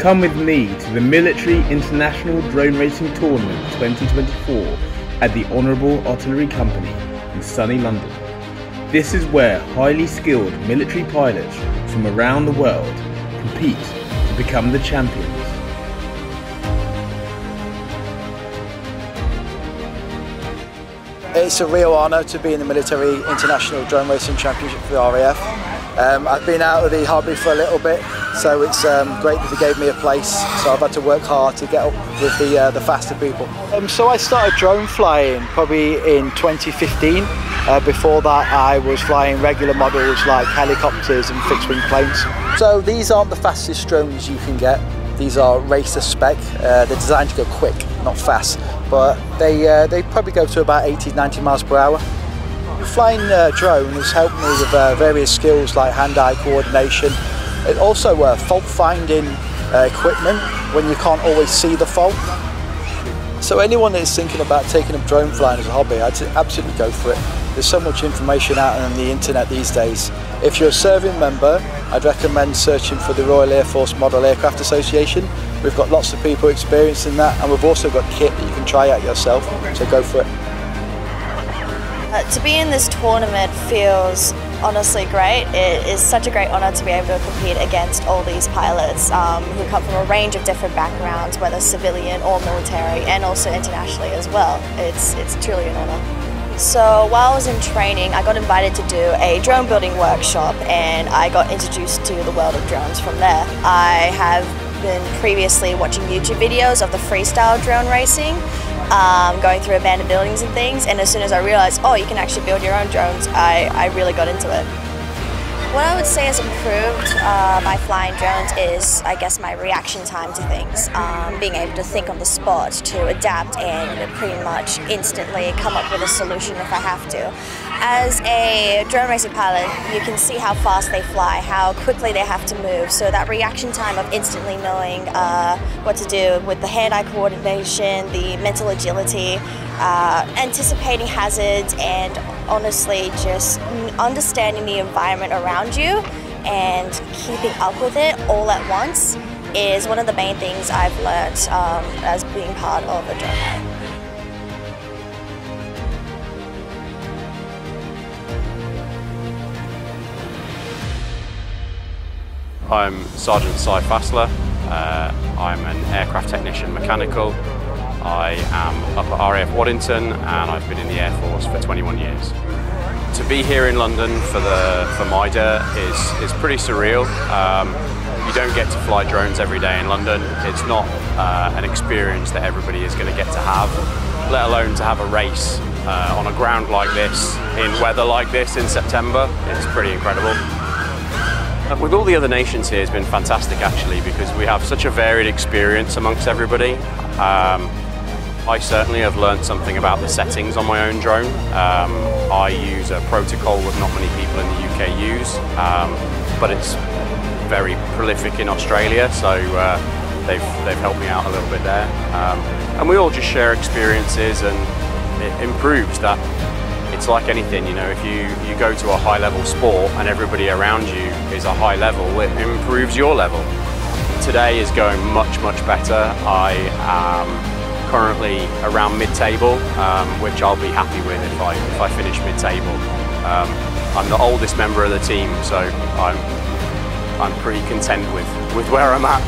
Come with me to the Military International Drone Racing Tournament 2024 at the Honourable Artillery Company in sunny London. This is where highly skilled military pilots from around the world compete to become the champions. It's a real honour to be in the Military International Drone Racing Championship for the RAF. I've been out of the hobby for a little bit, so it's great that they gave me a place. So I've had to work hard to get up with the faster people. So I started drone flying probably in 2015. Before that I was flying regular models like helicopters and fixed wing planes. So these aren't the fastest drones you can get. These are racer spec. They're designed to go quick, not fast, but they probably go to about 80-90 miles per hour. Flying drone has helped me with various skills like hand-eye coordination. It also fault finding equipment when you can't always see the fault. So anyone that is thinking about taking up drone flying as a hobby, I'd absolutely go for it. There's so much information out on the internet these days. If you're a serving member, I'd recommend searching for the Royal Air Force Model Aircraft Association. We've got lots of people experiencing that, and we've also got kit that you can try out yourself, so go for it. To be in this tournament feels honestly great. It is such a great honour to be able to compete against all these pilots who come from a range of different backgrounds, whether civilian or military, and also internationally as well. It's truly an honour. So while I was in training, I got invited to do a drone building workshop, and I got introduced to the world of drones from there. I have been previously watching YouTube videos of the freestyle drone racing, going through abandoned buildings and things, and as soon as I realized, oh, you can actually build your own drones, I really got into it. What I would say has improved by flying drones is, I guess, my reaction time to things. Being able to think on the spot, to adapt and pretty much instantly come up with a solution if I have to. As a drone racing pilot, you can see how fast they fly, how quickly they have to move, so that reaction time of instantly knowing what to do with the hand-eye coordination, the mental agility, anticipating hazards, and honestly just understanding the environment around you and keeping up with it all at once is one of the main things I've learned as being part of a drone pilot. I'm Sergeant Cy Fassler. I'm an aircraft technician mechanical. I am up at RAF Waddington, and I've been in the Air Force for 21 years. To be here in London for MIDA is pretty surreal. You don't get to fly drones every day in London. It's not an experience that everybody is going to get to have, let alone to have a race on a ground like this, in weather like this in September. It's pretty incredible. With all the other nations here, it's been fantastic actually, because we have such a varied experience amongst everybody. I certainly have learned something about the settings on my own drone. I use a protocol that not many people in the UK use, but it's very prolific in Australia, so they've helped me out a little bit there. And we all just share experiences, and it improves that. It's like anything, you know, if you go to a high level sport and everybody around you is a high level, it improves your level. Today is going much, much better. I am currently around mid-table, which I'll be happy with if I finish mid-table. I'm the oldest member of the team, so I'm pretty content with where I'm at.